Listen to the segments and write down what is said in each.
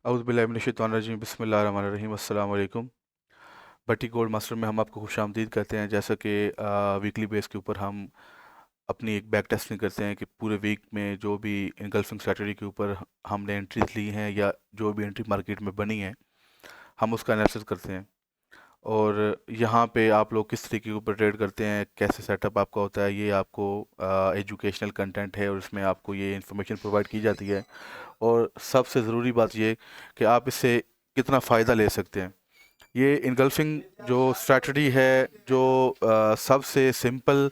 औज़ुबिल्लाहि बिस्मिल्लाहिर्रहमानिर्रहीम अस्सलाम वालेकुम। भट्टी गोल्ड मास्टर में हम आपको खुशामदीद कहते हैं। जैसा कि वीकली बेस के ऊपर हम अपनी एक बैक टेस्टिंग करते हैं कि पूरे वीक में जो भी इनगल्फिंग स्ट्रेटजी के ऊपर हमने एंट्रीज ली हैं या जो भी एंट्री मार्केट में बनी है, हम उसका एनालिसिस करते हैं। और यहाँ पे आप लोग किस तरीके के ऊपर ट्रेड करते हैं, कैसे सेटअप आपका होता है, ये आपको एजुकेशनल कंटेंट है और इसमें आपको ये इन्फॉर्मेशन प्रोवाइड की जाती है। और सबसे ज़रूरी बात ये कि आप इससे कितना फ़ायदा ले सकते हैं। ये इनगल्फिंग जो स्ट्रैटेजी है, जो सबसे सिंपल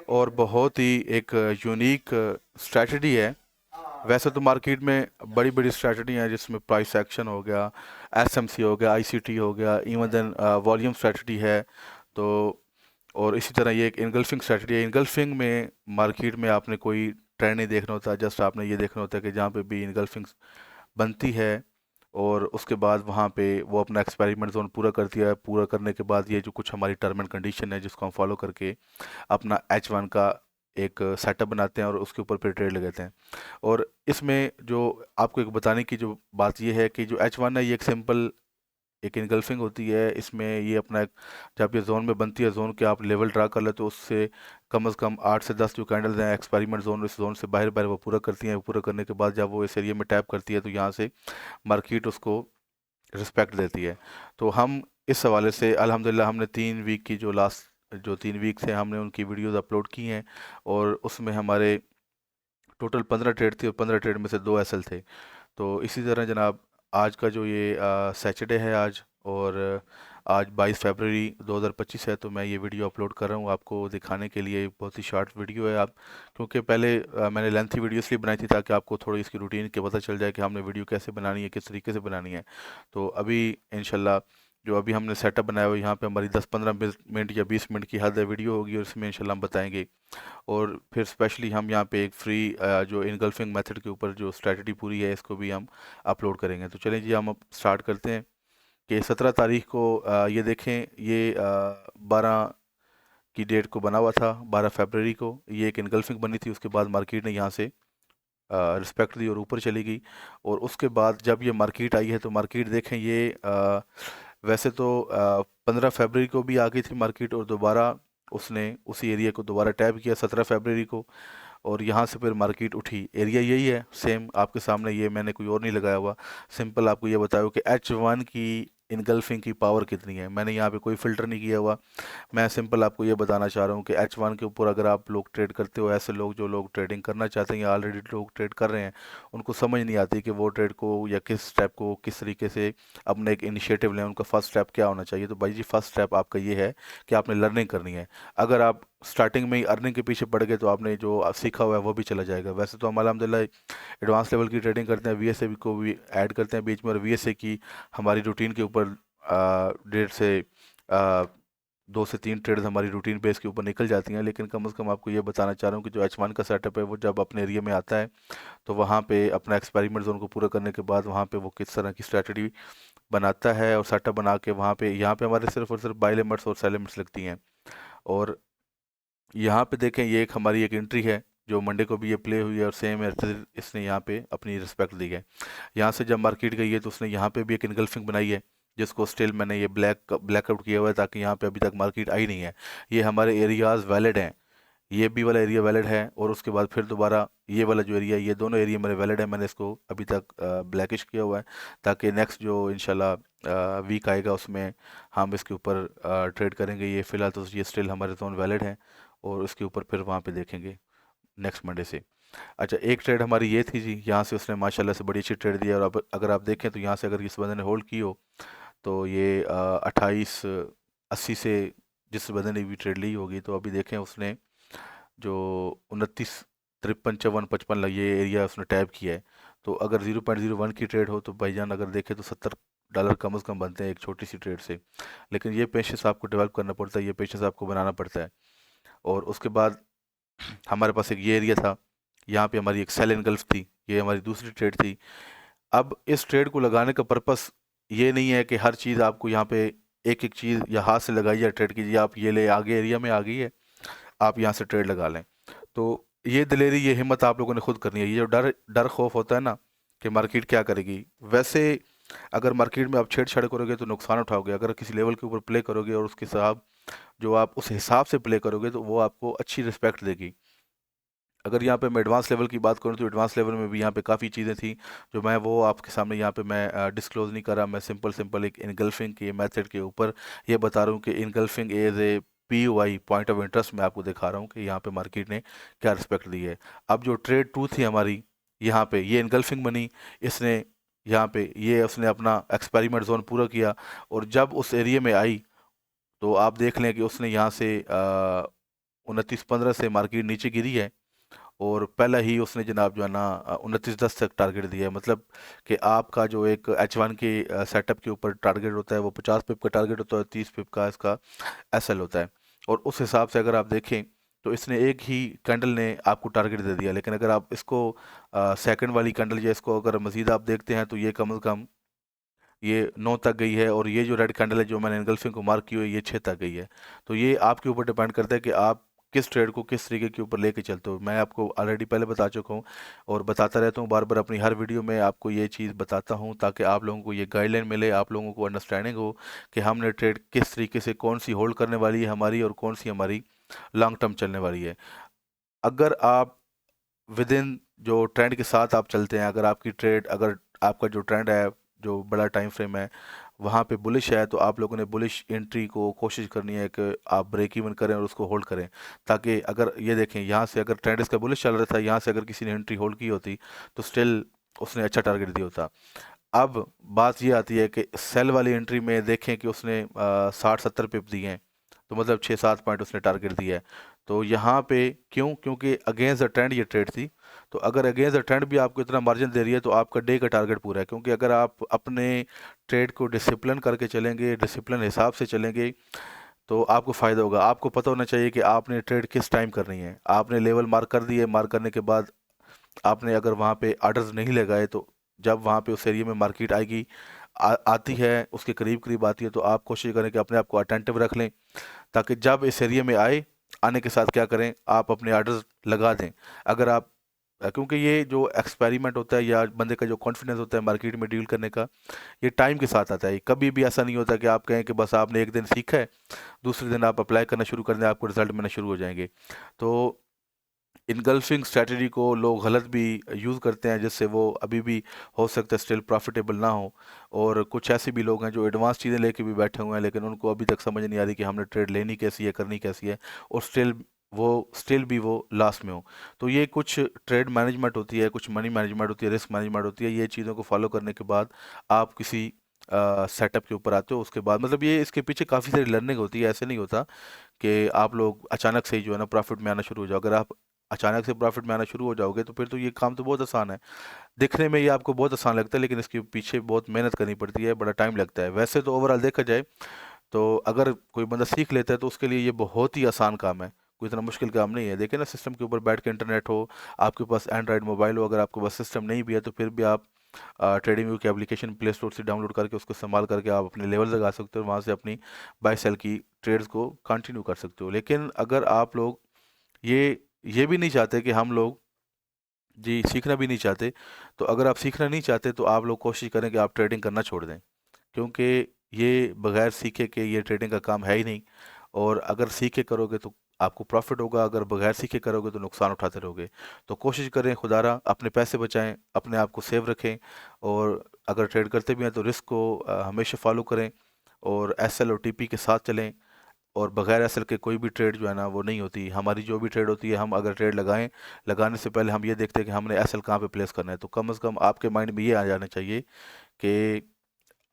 और बहुत ही एक यूनिक स्ट्रैटेजी है। वैसे तो मार्केट में बड़ी बड़ी स्ट्रैटेजी हैं जिसमें प्राइस एक्शन हो गया, एसएमसी हो गया, आईसीटी हो गया, इवन देन वॉल्यूम स्ट्रैटेजी है। तो और इसी तरह ये एक इनगल्फिंग स्ट्रैटेजी है। इनगल्फिंग में मार्केट में आपने कोई ट्रेंड नहीं देखना होता, जस्ट आपने ये देखना होता है कि जहाँ पे भी इनगल्फिंग बनती है और उसके बाद वहाँ पे वो अपना एक्सपेरिमेंट जोन पूरा करती है। पूरा करने के बाद ये जो कुछ हमारी टर्म एंड कंडीशन है जिसको हम फॉलो करके अपना H1 का एक सेटअप बनाते हैं और उसके ऊपर फिर ट्रेड लगाते हैं। और इसमें जो आपको एक बताने की जो बात ये है कि जो H1 है ये एक सिंपल एक इनगल्फिंग होती है। इसमें ये अपना एक जब ये जोन में बनती है, जोन के आप लेवल ड्रा कर लेते हो, उससे कम से कम 8 से 10 जो कैंडल्स हैं एक्सपेरिमेंट जोन, इस जोन से बाहर बाहर वो पूरा करती हैं। वो पूरा करने के बाद जब वो इस एरिया में टैप करती है तो यहाँ से मार्केट उसको रिस्पेक्ट देती है। तो हम इस हवाले से अल्हम्दुलिल्लाह हमने 3 वीक की जो 3 वीक थे हमने उनकी वीडियोस अपलोड की हैं। और उसमें हमारे टोटल 15 ट्रेड थी और 15 ट्रेड में से 2 एसएल थे। तो इसी तरह जनाब, आज का जो ये सैटरडे है आज, और आज 22 फरवरी 2025 है, तो मैं ये वीडियो अपलोड कर रहा हूँ आपको दिखाने के लिए। बहुत ही शॉर्ट वीडियो है। आप क्योंकि पहले मैंने लेंथी वीडियो इसलिए बनाई थी ताकि आपको थोड़ी इसकी रूटीन के पता चल जाए कि हमने वीडियो कैसे बनानी है, किस तरीके से बनानी है। तो अभी इंशाल्लाह जो अभी हमने सेटअप बनाया हुआ है, यहाँ पे हमारी 10-15 मिनट या 20 मिनट की हद है वीडियो होगी और इसमें इंशाल्लाह हम बताएंगे। और फिर स्पेशली हम यहाँ पे एक फ्री जो इनगल्फिंग मेथड के ऊपर जो स्ट्रैटेजी पूरी है इसको भी हम अपलोड करेंगे। तो चलें जी, हम अब स्टार्ट करते हैं कि 17 तारीख को ये देखें, ये 12 की डेट को बना हुआ था। 12 फरवरी को ये एक इनगल्फिंग बनी थी। उसके बाद मार्केट ने यहाँ से रिस्पेक्ट दी और ऊपर चली गई। और उसके बाद जब ये मार्केट आई है तो मार्केट देखें, ये वैसे तो 15 फरवरी को भी आ गई थी मार्केट और दोबारा उसने उसी एरिया को दोबारा टैप किया 17 फरवरी को। और यहाँ से फिर मार्केट उठी। एरिया यही है सेम आपके सामने, ये मैंने कोई और नहीं लगाया हुआ। सिंपल आपको ये बताया कि H1 की इनगल्फिंग की पावर कितनी है। मैंने यहाँ पे कोई फ़िल्टर नहीं किया हुआ। मैं सिंपल आपको ये बताना चाह रहा हूँ कि H1 के ऊपर अगर आप लोग ट्रेड करते हो, ऐसे लोग जो लोग ट्रेडिंग करना चाहते हैं या ऑलरेडी लोग ट्रेड कर रहे हैं, उनको समझ नहीं आती कि वो ट्रेड को या किस स्टेप को किस तरीके से अपना एक इनिशिएटिव लें, उनका फर्स्ट स्टेप क्या होना चाहिए। तो भाई जी, फर्स्ट स्टेप आपका ये है कि आपने लर्निंग करनी है। अगर आप स्टार्टिंग में ही अर्निंग के पीछे पड़ गए तो आपने जो सीखा हुआ है वो भी चला जाएगा। वैसे तो हम अल्हम्दुलिल्लाह एडवांस लेवल की ट्रेडिंग करते हैं, वीएसए को भी ऐड करते हैं बीच में, और वीएसए की हमारी रूटीन के ऊपर 2 से 3 ट्रेड्स हमारी रूटीन बेस के ऊपर निकल जाती हैं। लेकिन कम से कम आपको ये बताना चाह रहा हूँ कि जो H1 का सेटअप है वो जब अपने एरिया में आता है तो वहाँ पे अपना एक्सपेरिमेंट जोन को पूरा करने के बाद वहाँ पे वो किस तरह की स्ट्रैटेजी बनाता है और सेटअप बना के वहाँ पे यहाँ पे हमारे सिर्फ और सिर्फ बाय लिमिट्स और सेल लिमिट्स लगती हैं। और यहाँ पे देखें, ये एक हमारी एक एंट्री है जो मंडे को भी ये प्ले हुई है और सेम है, इसने यहाँ पे अपनी रिस्पेक्ट दी है। यहाँ से जब मार्केट गई है तो उसने यहाँ पे भी एक इनगल्फिंग बनाई है जिसको स्टिल मैंने ये ब्लैकआउट किया हुआ है ताकि यहाँ पे अभी तक मार्केट आई नहीं है। ये हमारे एरियाज वैलिड हैं, ये भी वाला एरिया वैलिड है और उसके बाद फिर दोबारा ये वाला जो एरिया है, ये दोनों एरिया मेरे वैलिड है। मैंने इसको अभी तक ब्लैकिश किया हुआ है ताकि नेक्स्ट जो इंशाल्लाह वीक आएगा उसमें हम इसके ऊपर ट्रेड करेंगे। ये फ़िलहाल तो ये स्टिल हमारे जोन वैलिड है और उसके ऊपर फिर वहाँ पे देखेंगे नेक्स्ट मंडे से। अच्छा, एक ट्रेड हमारी ये थी जी, यहाँ से उसने माशाल्लाह से बड़ी अच्छी ट्रेड दी है। और अब अगर आप देखें तो यहाँ से अगर इस बंदे ने होल्ड की हो तो ये 2880 से जिस बंदे ने भी ट्रेड ली होगी, तो अभी देखें उसने जो 29 53 54 55 ये एरिया उसने टैप किया है। तो अगर 0.01 की ट्रेड हो तो भाईजान अगर देखें तो $70 कम से कम बनते हैं एक छोटी सी ट्रेड से। लेकिन ये पेशेंस आपको डेवलप करना पड़ता है, ये पेशेंस आपको बनाना पड़ता है। और उसके बाद हमारे पास एक ये एरिया था, यहाँ पे हमारी एक सेल इनगल्फ थी, ये हमारी दूसरी ट्रेड थी। अब इस ट्रेड को लगाने का पर्पस ये नहीं है कि हर चीज़ आपको यहाँ पे एक एक चीज़ या हाथ से लगाई या ट्रेड कीजिए। आप ये ले आगे एरिया में आ गई है, आप यहाँ से ट्रेड लगा लें। तो ये दिलेरी, ये हिम्मत आप लोगों ने खुद करनी है। ये जो डर डर खौफ होता है ना कि मार्केट क्या करेगी, वैसे अगर मार्केट में आप छेड़छाड़ करोगे तो नुकसान उठाओगे, अगर किसी लेवल के ऊपर प्ले करोगे और उसके साथ जो आप उस हिसाब से प्ले करोगे तो वो आपको अच्छी रिस्पेक्ट देगी। अगर यहाँ पे मैं एडवांस लेवल की बात करूँ तो एडवांस लेवल में भी यहाँ पे काफ़ी चीज़ें थी जो मैं वो आपके सामने यहाँ पे मैं डिस्क्लोज़ नहीं कर रहा। मैं सिंपल सिंपल एक इनगल्फिंग के मेथड के ऊपर ये बता रहा हूँ कि engulfing as a POI point of interest मैं आपको दिखा रहा हूँ कि यहाँ पे मार्केट ने क्या रिस्पेक्ट दी है। अब जो ट्रेड टू थी हमारी, यहाँ पे ये इनगल्फिंग बनी, इसने यहाँ पे ये उसने अपना एक्सपेरिमेंट जोन पूरा किया और जब उस एरिया में आई तो आप देख लें कि उसने यहाँ से 29.15 से मार्केट नीचे गिरी है और पहला ही उसने जनाब जो है ना 29.10 तक टारगेट दिया है। मतलब कि आपका जो एक H1 के सेटअप के ऊपर टारगेट होता है वो 50 पिप का टारगेट होता है, 30 पिप का इसका SL होता है। और उस हिसाब से अगर आप देखें तो इसने एक ही कैंडल ने आपको टारगेट दे दिया, लेकिन अगर आप इसको सेकंड वाली कैंडल या इसको अगर मज़ीद आप देखते हैं तो ये कम से कम ये 9 तक गई है और ये जो रेड कैंडल है जो मैंने एनगल्फिंग को मार्क की हुई है ये 6 तक गई है। तो ये आपके ऊपर डिपेंड करता है कि आप किस ट्रेड को किस तरीके के ऊपर लेके चलते हो। मैं आपको ऑलरेडी पहले बता चुका हूँ और बताता रहता हूँ बार बार अपनी हर वीडियो में आपको ये चीज़ बताता हूँ ताकि आप लोगों को ये गाइडलाइन मिले, आप लोगों को अंडरस्टैंडिंग हो कि हमने ट्रेड किस तरीके से कौन सी होल्ड करने वाली है हमारी और कौन सी हमारी लॉन्ग टर्म चलने वाली है। अगर आप विद इन जो ट्रेंड के साथ आप चलते हैं, अगर आपकी ट्रेड अगर आपका जो ट्रेंड है जो बड़ा टाइम फ्रेम है वहाँ पे बुलिश है तो आप लोगों ने बुलिश एंट्री को कोशिश करनी है कि आप ब्रेक इवन करें और उसको होल्ड करें। ताकि अगर ये देखें यहाँ से अगर ट्रेंड इसका बुलिश चल रहा था, यहाँ से अगर किसी ने एंट्री होल्ड की होती तो स्टिल उसने अच्छा टारगेट दिया होता। अब बात ये आती है कि सेल वाली एंट्री में देखें कि उसने 60-70 पिप दिए हैं तो मतलब 6-7 पॉइंट उसने टारगेट दिया है। तो यहाँ पे क्यों? क्योंकि अगेंस्ट द ट्रेंड ये ट्रेड थी। तो अगर अगेंस्ट द ट्रेंड भी आपको इतना मार्जिन दे रही है तो आपका डे का टारगेट पूरा है, क्योंकि अगर आप अपने ट्रेड को डिसिप्लिन करके चलेंगे, डिसिप्लिन हिसाब से चलेंगे तो आपको फ़ायदा होगा। आपको पता होना चाहिए कि आपने ट्रेड किस टाइम करनी है। आपने लेवल मार्क कर दिए, मार्क करने के बाद आपने अगर वहाँ पे ऑर्डर्स नहीं लगाए तो जब वहाँ पे उस एरिया में मार्केट आएगी आती है उसके करीब करीब आती है तो आप कोशिश करें कि अपने आप को अटेंटिव रख लें ताकि जब इस एरिया में आए आने के साथ क्या करें आप अपने ऑर्डर्स लगा दें। अगर आप क्योंकि ये जो एक्सपेरिमेंट होता है या बंदे का जो कॉन्फिडेंस होता है मार्केट में डील करने का ये टाइम के साथ आता है। कभी भी ऐसा नहीं होता कि आप कहें कि बस आपने एक दिन सीखा है दूसरे दिन आप अप्लाई करना शुरू कर दें आपको रिजल्ट मिलना शुरू हो जाएंगे। तो इनगल्फिंग स्ट्रैटेजी को लोग गलत भी यूज़ करते हैं जिससे वो अभी भी हो सकता है स्टिल प्रॉफिटेबल ना हो। और कुछ ऐसे भी लोग हैं जो एडवांस चीज़ें लेके भी बैठे हुए हैं लेकिन उनको अभी तक समझ नहीं आ रही कि हमने ट्रेड लेनी कैसी है करनी कैसी है और स्टिल भी वो लास्ट में हो। तो ये कुछ ट्रेड मैनेजमेंट होती है, कुछ मनी मैनेजमेंट होती है, रिस्क मैनेजमेंट होती है। ये चीज़ों को फॉलो करने के बाद आप किसी सेटअप के ऊपर आते हो उसके बाद मतलब ये इसके पीछे काफ़ी सारी लर्निंग होती है। ऐसे नहीं होता कि आप लोग अचानक से ही जो है ना प्रॉफिट में आना शुरू हो जाओ। अगर आप अचानक से प्रॉफिट में आना शुरू हो जाओगे तो फिर तो ये काम तो बहुत आसान है। दिखने में ये आपको बहुत आसान लगता है लेकिन इसके पीछे बहुत मेहनत करनी पड़ती है, बड़ा टाइम लगता है। वैसे तो ओवरऑल देखा जाए तो अगर कोई बंदा सीख लेता है तो उसके लिए ये बहुत ही आसान काम है, कोई इतना मुश्किल काम नहीं है। देखिए ना सिस्टम के ऊपर बैठ के इंटरनेट हो, आपके पास एंड्रॉयड मोबाइल हो, अगर आपके पास सिस्टम नहीं भी है तो फिर भी आप ट्रेडिंग व्यू की एप्लीकेशन प्ले स्टोर से डाउनलोड करके उसको इस्तेमाल करके आप अपने लेवल लगा सकते हो और वहाँ से अपनी बाय सेल की ट्रेड्स को कंटिन्यू कर सकते हो। लेकिन अगर आप लोग ये ये भी नहीं चाहते कि हम लोग जी सीखना भी नहीं चाहते, तो अगर आप सीखना नहीं चाहते तो आप लोग कोशिश करें कि आप ट्रेडिंग करना छोड़ दें, क्योंकि ये बगैर सीखे के ये ट्रेडिंग का काम है ही नहीं। और अगर सीख के करोगे तो आपको प्रॉफिट होगा, अगर बगैर सीखे करोगे तो नुकसान उठाते रहोगे। तो कोशिश करें खुदारा अपने पैसे बचाएं, अपने आप को सेव रखें और अगर ट्रेड करते भी हैं तो रिस्क को हमेशा फॉलो करें और SL और TP के साथ चलें। और बगैर एसएल के कोई भी ट्रेड जो है ना वो नहीं होती। हमारी जो भी ट्रेड होती है हम अगर ट्रेड लगाएं, लगाने से पहले हम ये देखते हैं कि हमने एसएल कहाँ पे प्लेस करना है। तो कम से कम आपके माइंड में ये आ जाना चाहिए कि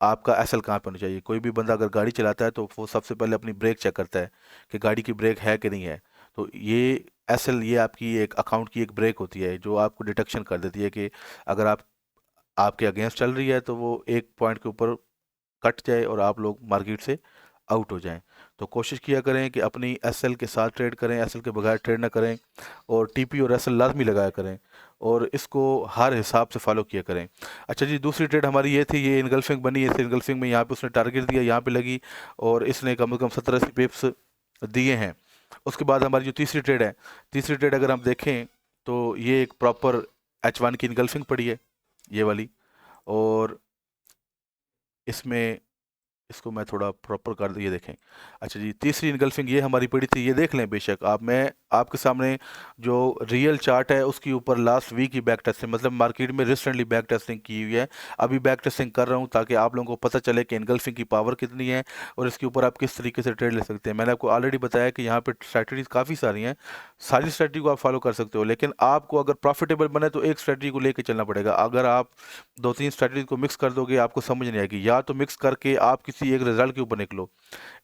आपका एसएल कहाँ पे होना चाहिए। कोई भी बंदा अगर गाड़ी चलाता है तो वो सबसे पहले अपनी ब्रेक चेक करता है कि गाड़ी की ब्रेक है कि नहीं है। तो ये एसएल ये आपकी एक अकाउंट की एक ब्रेक होती है जो आपको डिटेक्शन कर देती है कि अगर आप आपके अगेंस्ट चल रही है तो वो एक पॉइंट के ऊपर कट जाए और आप लोग मार्केट से आउट हो जाएं। तो कोशिश किया करें कि अपनी एसएल के साथ ट्रेड करें, एसएल के बगैर ट्रेड ना करें और टीपी और एसएल लाजमी लगाया करें और इसको हर हिसाब से फॉलो किया करें। अच्छा जी, दूसरी ट्रेड हमारी ये थी, ये इनगल्फिंग बनी। इस इनगल्फिंग में यहाँ पे उसने टारगेट दिया, यहाँ पे लगी और इसने कम से कम 17 पिप्स दिए हैं। उसके बाद हमारी जो तीसरी ट्रेड है, तीसरी ट्रेड अगर हम देखें तो ये एक प्रॉपर H1 की इनगल्फिंग पड़ी है, ये वाली। और इसमें इसको मैं थोड़ा प्रॉपर कर दूँ, ये देखें। अच्छा जी, तीसरी इनगल्फिंग ये हमारी पड़ी थी, ये देख लें बेशक आप। मैं आपके सामने जो रियल चार्ट है उसके ऊपर लास्ट वीक की बैक टेस्टिंग, मतलब मार्केट में रिसेंटली बैक टेस्टिंग की हुई है। अभी बैक टेस्टिंग कर रहा हूँ ताकि आप लोगों को पता चले कि इनगल्फिंग की पावर कितनी है और इसके ऊपर आप किस तरीके से ट्रेड ले सकते हैं। मैंने आपको ऑलरेडी बताया कि यहाँ पर स्ट्रैटेजीज काफ़ी सारी हैं, सारी स्ट्रैटेजी को आप फॉलो कर सकते हो, लेकिन आपको अगर प्रॉफिटेबल बने तो एक स्ट्रैटेजी को लेकर चलना पड़ेगा। अगर आप दो तीन स्ट्रैटेजी को मिक्स कर दोगे आपको समझ नहीं आएगी। या तो मिक्स करके आप किसी एक रिजल्ट के ऊपर निकलो,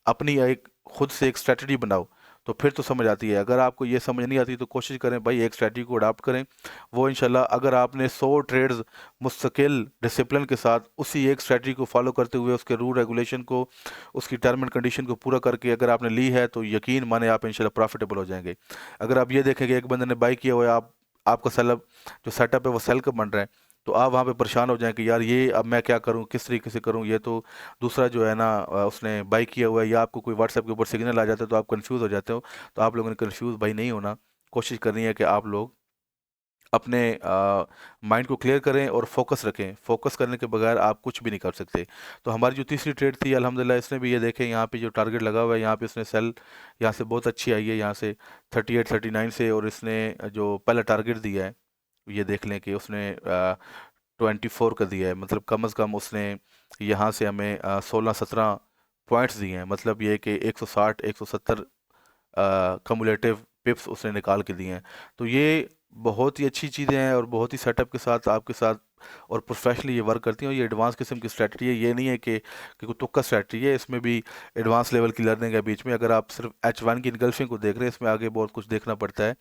अपनी एक खुद से एक स्ट्रैटेजी बनाओ, तो फिर तो समझ आती है। अगर आपको ये समझ नहीं आती तो कोशिश करें भाई एक स्ट्रैटेजी को अडाप्ट करें। वो इंशाल्लाह अगर आपने 100 ट्रेड्स मुस्तकिल डिसिप्लिन के साथ उसी एक स्ट्रैटेजी को फॉलो करते हुए उसके रूल रेगुलेशन को, उसकी टर्म एंड कंडीशन को पूरा करके अगर आपने ली है तो यकीन माने आप इंशाल्लाह प्रॉफिटेबल हो जाएंगे। अगर आप ये देखेंगे एक बंदे ने बाई किया हुआ है, आप आपका सेलअप जो सेटअप है वो सेल का बन रहा है, तो आप वहाँ पे परेशान हो जाएं कि यार ये अब मैं क्या करूँ, किस तरीके से करूँ। ये तो दूसरा जो है ना उसने बाई किया हुआ है, या आपको कोई व्हाट्सएप के ऊपर सिग्नल आ जाता है तो आप कंफ्यूज हो जाते हो। तो आप लोगों ने कंफ्यूज भाई नहीं होना, कोशिश करनी है कि आप लोग अपने माइंड को क्लियर करें और फोकस रखें। फोकस करने के बगैर आप कुछ भी नहीं कर सकते। तो हमारी जो तीसरी ट्रेड थी अल्हम्दुलिल्लाह इसने भी, ये देखें यहाँ पे जो टारगेट लगा हुआ है यहाँ पे इसने सेल यहाँ से बहुत अच्छी आई है, यहाँ से 38-39 से। और इसने जो पहला टारगेट दिया है ये देख लें कि उसने 24 का दिया है, मतलब कम अज़ कम उसने यहाँ से हमें 16-17 पॉइंट्स दिए हैं। मतलब ये कि 160-170 कमुलेटिव पिप्स उसने निकाल के दिए हैं। तो ये बहुत ही अच्छी चीज़ें हैं और बहुत ही सेटअप के साथ आपके साथ और प्रोफेशनली ये वर्क करती हैं। और ये एडवांस किस्म की स्ट्रेटजी है, ये नहीं है कि कोई तुक्का स्ट्रेटजी है, इसमें भी एडवांस लेवल की लर्निंग है बीच में। अगर आप सिर्फ H1 की इनगल्फिंग को देख रहे हैं, इसमें आगे बहुत कुछ देखना पड़ता है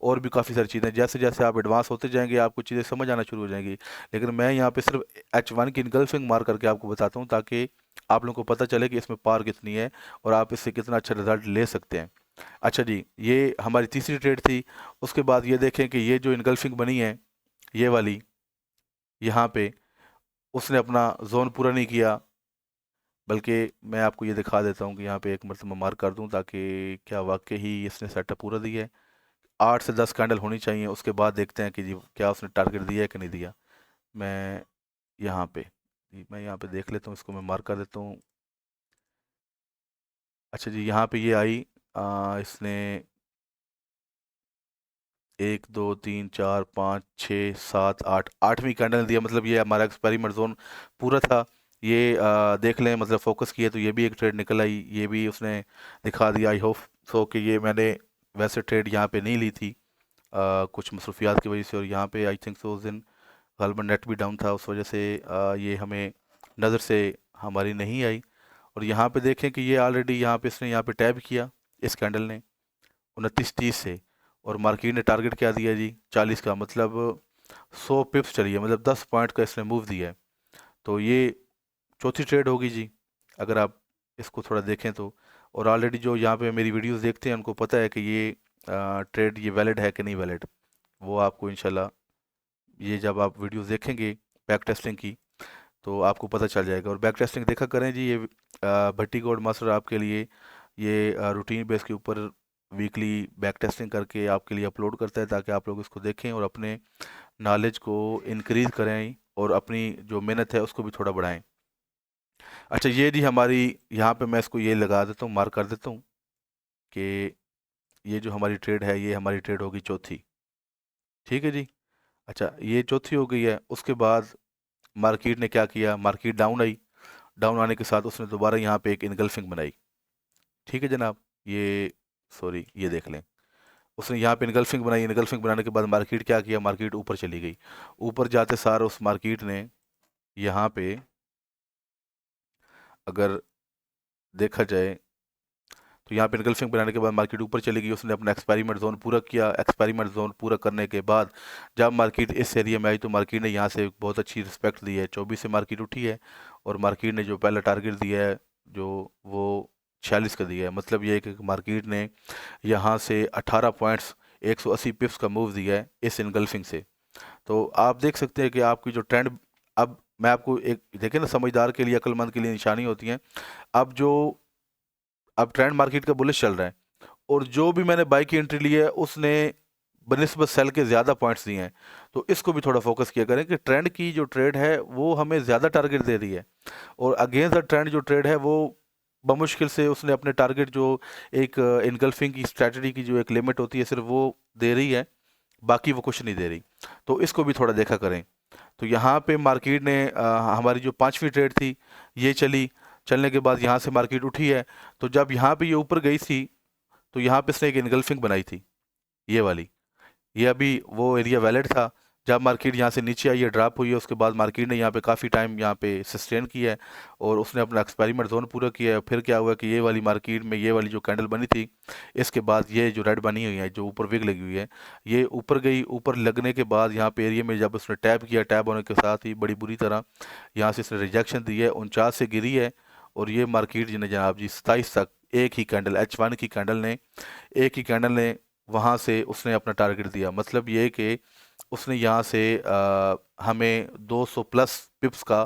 और भी काफ़ी सारी चीज़ें। जैसे जैसे आप एडवांस होते जाएंगे आपको चीज़ें समझ आना शुरू हो जाएंगी। लेकिन मैं यहाँ पे सिर्फ H1 की इनगल्फिंग मार करके आपको बताता हूँ ताकि आप लोगों को पता चले कि इसमें पावर कितनी है और आप इससे कितना अच्छा रिजल्ट ले सकते हैं। अच्छा जी, ये हमारी तीसरी ट्रेड थी। उसके बाद ये देखें कि ये जो इनगल्फिंग बनी है ये वाली, यहाँ पे उसने अपना जोन पूरा नहीं किया, बल्कि मैं आपको ये दिखा देता हूँ कि यहाँ पे एक मरतबा मार्क कर दूँ ताकि क्या वाकई ही इसने सेटअप पूरा दिया है। 8 से 10 कैंडल होनी चाहिए, उसके बाद देखते हैं कि जी क्या उसने टारगेट दिया है कि नहीं दिया। मैं यहाँ पे मैं यहाँ पे देख लेता हूँ, इसको मैं मार्क कर देता हूँ। अच्छा जी, यहाँ पे ये आई इसने 1 2 3 4 5 6 7 8 8वीं कैंडल दिया, मतलब ये हमारा एक्सपेरिमेंट जोन पूरा था। ये देख लें, मतलब फोकस किए तो ये भी एक ट्रेड निकल आई, ये भी उसने दिखा दिया। आई होप सो कि ये मैंने वैसे ट्रेड यहाँ पे नहीं ली थी कुछ मसरूफियात की वजह से, और यहाँ पे आई थिंक सो उस दिन गलबन नेट भी डाउन था, उस वजह से ये हमें नज़र से हमारी नहीं आई। और यहाँ पे देखें कि ये ऑलरेडी यहाँ पे इसने यहाँ पे टैब किया इस कैंडल ने 29-30 से, और मार्केट ने टारगेट क्या दिया जी 40 का, मतलब 100 पिप्स चली है, मतलब 10 पॉइंट का इसने मूव दिया है। तो ये चौथी ट्रेड होगी जी अगर आप इसको थोड़ा देखें तो। और ऑलरेडी जो यहाँ पे मेरी वीडियोस देखते हैं उनको पता है कि ये ट्रेड ये वैलिड है कि नहीं वैलिड, वो आपको इंशाल्लाह ये जब आप वीडियोस देखेंगे बैक टेस्टिंग की तो आपको पता चल जाएगा। और बैक टेस्टिंग देखा करें जी, ये भट्टी गोल्ड मास्टर आपके लिए ये रूटीन बेस के ऊपर वीकली बैक टेस्टिंग करके आपके लिए अपलोड करता है ताकि आप लोग इसको देखें और अपने नॉलेज को इंक्रीज़ करें और अपनी जो मेहनत है उसको भी थोड़ा बढ़ाएं। अच्छा ये जी हमारी यहाँ पे मैं इसको ये लगा देता हूँ, मार्क कर देता हूँ कि ये जो हमारी ट्रेड है ये हमारी ट्रेड होगी चौथी। ठीक है जी। अच्छा ये चौथी हो गई है। उसके बाद मार्केट ने क्या किया, मार्केट डाउन आई, डाउन आने के साथ उसने दोबारा यहाँ पे एक इनगल्फिंग बनाई। ठीक है जनाब, ये सॉरी ये देख लें, उसने यहाँ पे इनगल्फिंग बनाई। इनगल्फिंग बनाने के बाद मार्केट क्या किया, मार्केट ऊपर चली गई। ऊपर जाते सार उस मार्केट ने यहाँ पे अगर देखा जाए तो यहाँ पे इनगल्फिंग बनाने के बाद मार्केट ऊपर चली गई। उसने अपना एक्सपेरिमेंट जोन पूरा किया। एक्सपेरिमेंट जोन पूरा करने के बाद जब मार्केट इस एरिया में आई तो मार्केट ने यहाँ से बहुत अच्छी रिस्पेक्ट दी है। 24 से मार्केट उठी है और मार्केट ने जो पहला टारगेट दिया है जो वो 46 का दिया है। मतलब ये है कि मार्केट ने यहाँ से 18 पॉइंट्स 180 पिप्स का मूव दिया है इस इनगल्फिंग से। तो आप देख सकते हैं कि आपकी जो ट्रेंड, अब मैं आपको एक देखें ना, समझदार के लिए अक्लमंद के लिए निशानी होती है। अब जो अब ट्रेंड मार्केट का बुलिश चल रहा है और जो भी मैंने बाई की एंट्री ली है उसने बनिस्बत सेल के ज़्यादा पॉइंट्स दिए हैं। तो इसको भी थोड़ा फोकस किया करें कि ट्रेंड की जो ट्रेड है वो हमें ज़्यादा टारगेट दे रही है और अगेंस्ट द ट्रेंड जो ट्रेड है वो बमुश्किल से उसने अपने टारगेट जो एक इनगल्फिंग की स्ट्रैटेजी की जो एक लिमिट होती है सिर्फ वो दे रही है, बाकी वो कुछ नहीं दे रही। तो इसको भी थोड़ा देखा करें। तो यहाँ पे मार्केट ने हमारी जो पांचवी ट्रेड थी ये चली, चलने के बाद यहाँ से मार्केट उठी है। तो जब यहाँ पे ये ऊपर गई थी तो यहाँ पे इसने एक इनगल्फिंग बनाई थी, ये वाली। ये अभी वो एरिया वैलिड था। जब मार्केट यहाँ से नीचे आई है, ड्रॉप हुई है, उसके बाद मार्केट ने यहाँ पे काफ़ी टाइम यहाँ पे सस्टेन किया है और उसने अपना एक्सपेरिमेंट जोन पूरा किया है। फिर क्या हुआ कि ये वाली मार्केट में ये वाली जो कैंडल बनी थी, इसके बाद ये जो रेड बनी हुई है जो ऊपर विग लगी हुई है, ये ऊपर गई। ऊपर लगने के बाद यहाँ पे एरिया में जब उसने टैप किया, टैप होने के साथ ही बड़ी बुरी तरह यहाँ से इसने रिजेक्शन दी है, 49 से गिरी है। और ये मार्केट जी ने जनाब जी 27 तक एक ही कैंडल H1 की कैंडल ने, एक ही कैंडल ने वहाँ से उसने अपना टारगेट दिया। मतलब ये कि उसने यहाँ से हमें 200 प्लस पिप्स का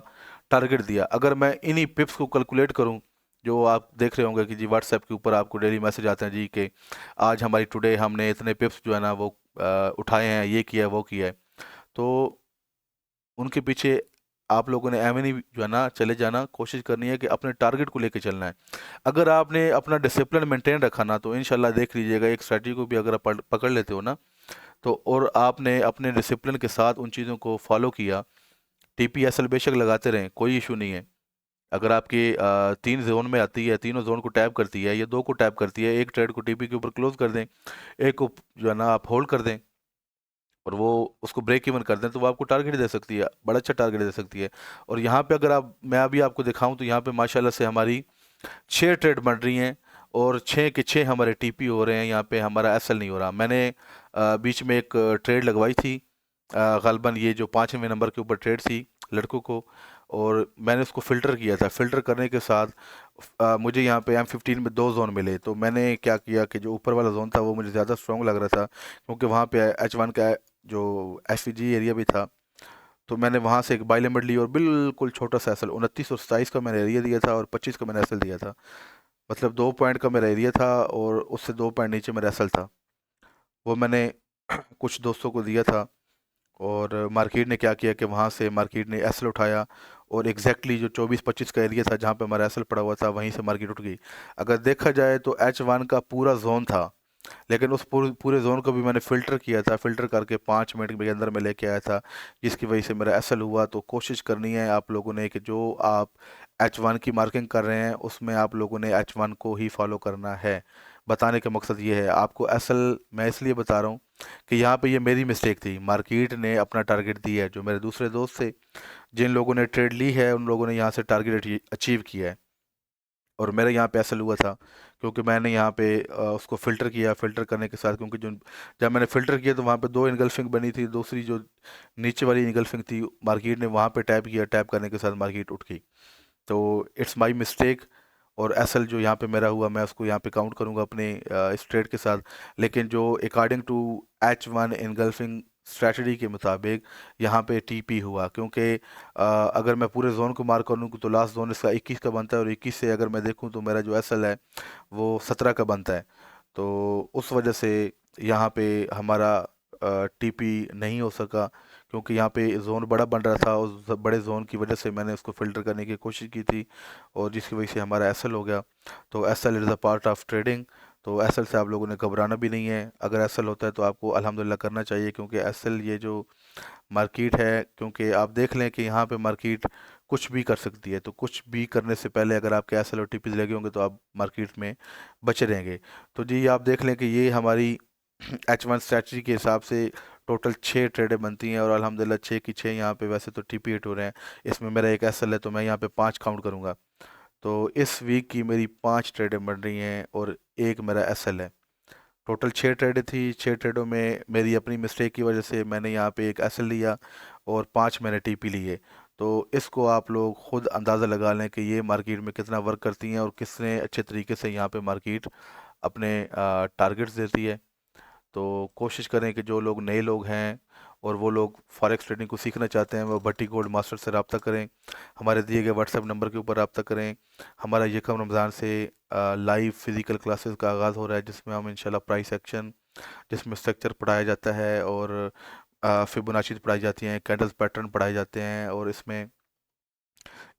टारगेट दिया। अगर मैं इन्हीं पिप्स को कैलकुलेट करूँ, जो आप देख रहे होंगे कि जी व्हाट्सएप के ऊपर आपको डेली मैसेज आते हैं जी कि आज हमारी टुडे हमने इतने पिप्स जो है ना वो उठाए हैं, ये किया है वो किया है। तो उनके पीछे आप लोगों ने एवं नहीं जो है ना चले जाना, कोशिश करनी है कि अपने टारगेट को लेके चलना है। अगर आपने अपना डिसिप्लिन मेंटेन रखा ना तो इंशाल्लाह देख लीजिएगा, एक स्ट्रेटजी को भी अगर आप पकड़ लेते हो ना तो, और आपने अपने डिसिप्लिन के साथ उन चीज़ों को फॉलो किया, टीपीएसएल बेशक लगाते रहें, कोई इशू नहीं है। अगर आपकी 3 जोन में आती है, तीनों जोन को टैप करती है या दो को टैप करती है, एक ट्रेड को टीपी के ऊपर क्लोज कर दें, एक को जो है ना आप होल्ड कर दें और वो उसको ब्रेक इवन कर दें, तो वो आपको टारगेट दे सकती है, बड़ा अच्छा टारगेट दे सकती है। और यहाँ पे अगर आप, मैं अभी आपको दिखाऊं तो यहाँ पे माशाल्लाह से हमारी 6 ट्रेड बन रही हैं और 6 के 6 हमारे टीपी हो रहे हैं। यहाँ पे हमारा एसएल नहीं हो रहा। मैंने बीच में एक ट्रेड लगवाई थी, गलबन ये जो 5वें नंबर के ऊपर ट्रेड थी लड़कों को, और मैंने उसको फ़िल्टर किया था। फ़िल्टर करने के साथ मुझे यहाँ पे M15 में 2 जोन मिले। तो मैंने क्या किया कि जो ऊपर वाला जोन था वो मुझे ज़्यादा स्ट्रॉन्ग लग रहा था, क्योंकि वहाँ पे H1 का जो एसवीजी एरिया भी था। तो मैंने वहाँ से एक बाई लिमिट ली और बिल्कुल छोटा सा एसएल 29 और 27 का मैंने एरिया दिया था और 25 का मैंने एसएल दिया था। मतलब 2 पॉइंट का मेरा एरिया था और उससे 2 पॉइंट नीचे मेरा एसएल था। वो मैंने कुछ दोस्तों को दिया था और मार्केट ने क्या किया कि वहाँ से मार्केट ने एसएल उठाया और एग्जैक्टली जो 24-25 का एरिया था जहाँ पे हमारा एसएल पड़ा हुआ था, वहीं से मार्केट उठ गई। अगर देखा जाए तो H1 का पूरा जोन था, लेकिन उस पूरे पूरे जोन को भी मैंने फ़िल्टर किया था, फ़िल्टर करके 5 मिनट के अंदर में लेके आया था, जिसकी वजह से मेरा एसएल हुआ। तो कोशिश करनी है आप लोगों ने कि जो आप H1 की मार्किंग कर रहे हैं उसमें आप लोगों ने H1 को ही फॉलो करना है। बताने का मकसद ये है आपको, एसएल मैं इसलिए बता रहा हूँ कि यहाँ पे ये मेरी मिस्टेक थी। मार्केट ने अपना टारगेट दिया है, जो मेरे दूसरे दोस्त थे जिन लोगों ने ट्रेड ली है उन लोगों ने यहाँ से टारगेट अचीव किया है और मेरे यहाँ पे एसएल हुआ था, क्योंकि मैंने यहाँ पे उसको फ़िल्टर किया। फ़िल्टर करने के साथ, क्योंकि जो जब मैंने फ़िल्टर किया तो वहाँ पे 2 इनगल्फिंग बनी थी, दूसरी जो नीचे वाली इनगल्फिंग थी मार्केट ने वहाँ पे टैप किया, टैप करने के साथ मार्केट उठ गई। तो इट्स माय मिस्टेक। और एसएल जो यहाँ पे मेरा हुआ मैं उसको यहाँ पे काउंट करूँगा अपने इस ट्रेड के साथ। लेकिन जो according to H1 engulfing strategy के मुताबिक यहाँ पे टीपी हुआ, क्योंकि अगर मैं पूरे जोन को मार्क करूँ तो लास्ट जोन इसका 21 का बनता है और 21 से अगर मैं देखूँ तो मेरा जो एसएल है वो 17 का बनता है। तो उस वजह से यहाँ पे हमारा टीपी नहीं हो सका, क्योंकि यहाँ पे जोन बड़ा बन रहा था। उस बड़े जोन की वजह से मैंने उसको फ़िल्टर करने की कोशिश की थी और जिसकी वजह से हमारा एसएल हो गया। तो SL is a part of trading. तो एसएल से आप लोगों ने घबराना भी नहीं है। अगर एसएल होता है तो आपको अल्हम्दुलिल्लाह करना चाहिए, क्योंकि एसएल ये जो मार्केट है, क्योंकि आप देख लें कि यहाँ पे मार्केट कुछ भी कर सकती है। तो कुछ भी करने से पहले अगर आपके एसएल और टीपीज लगे होंगे तो आप मार्केट में बचे रहेंगे। तो जी आप देख लें कि ये हमारी H1 स्ट्रैटेजी के हिसाब से टोटल 6 ट्रेडें बनती हैं और अल्हम्दुलिल्लाह 6 की 6 यहाँ पे वैसे तो टीपी हिट हो रहे हैं। इसमें मेरा एक एसएल है तो मैं यहाँ पे 5 काउंट करूँगा। तो इस वीक की मेरी 5 ट्रेडें बन रही हैं और एक मेरा एसएल है। टोटल 6 ट्रेडें थी, 6 ट्रेडों में मेरी अपनी मिस्टेक की वजह से मैंने यहाँ पे एक एसएल लिया और 5 मैंने टीपी लिए। तो इसको आप लोग खुद अंदाज़ा लगा लें कि ये मार्केट में कितना वर्क करती हैं और कितने अच्छे तरीके से यहाँ पे मार्केट अपने टारगेट्स देती है। तो कोशिश करें कि जो लोग नए लोग हैं और वो लोग फॉरेक्स ट्रेडिंग को सीखना चाहते हैं वो भट्टी गोल्ड मास्टर से रब्ता करें, हमारे दिए गए व्हाट्सएप नंबर के ऊपर रब्ता करें। हमारा यकम रमज़ान से लाइव फिज़िकल क्लासेस का आगाज़ हो रहा है, जिसमें हम इंशाल्लाह प्राइस एक्शन, जिसमें स्ट्रक्चर पढ़ाया जाता है और फिबोनाची पढ़ाई जाती हैं, कैंडल्स पैटर्न पढ़ाए जाते हैं और इसमें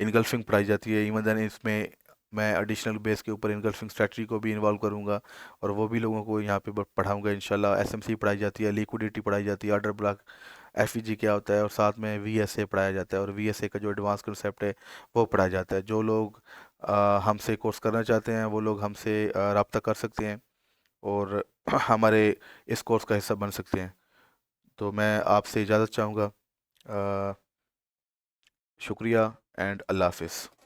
इनगल्फिंग पढ़ाई जाती है। इवन देन इसमें मैं एडिशनल बेस के ऊपर इनगल्फिंग स्ट्रेटजी को भी इन्वॉल्व करूंगा और वो भी लोगों को यहाँ पे पढ़ाऊंगा इंशाल्लाह। एसएमसी पढ़ाई जाती है, लिक्विडिटी पढ़ाई जाती है, ऑर्डर ब्लॉक, एफईजी क्या होता है, और साथ में वीएसए पढ़ाया जाता है, और वीएसए का जो एडवांस कंसेप्ट है वो पढ़ाया जाता है। जो लोग हमसे कोर्स करना चाहते हैं वो लोग हमसे रब्ता कर सकते हैं और हमारे इस कोर्स का हिस्सा बन सकते हैं। तो मैं आपसे इजाज़त चाहूँगा। शुक्रिया एंड अल्लाह हाफिज़।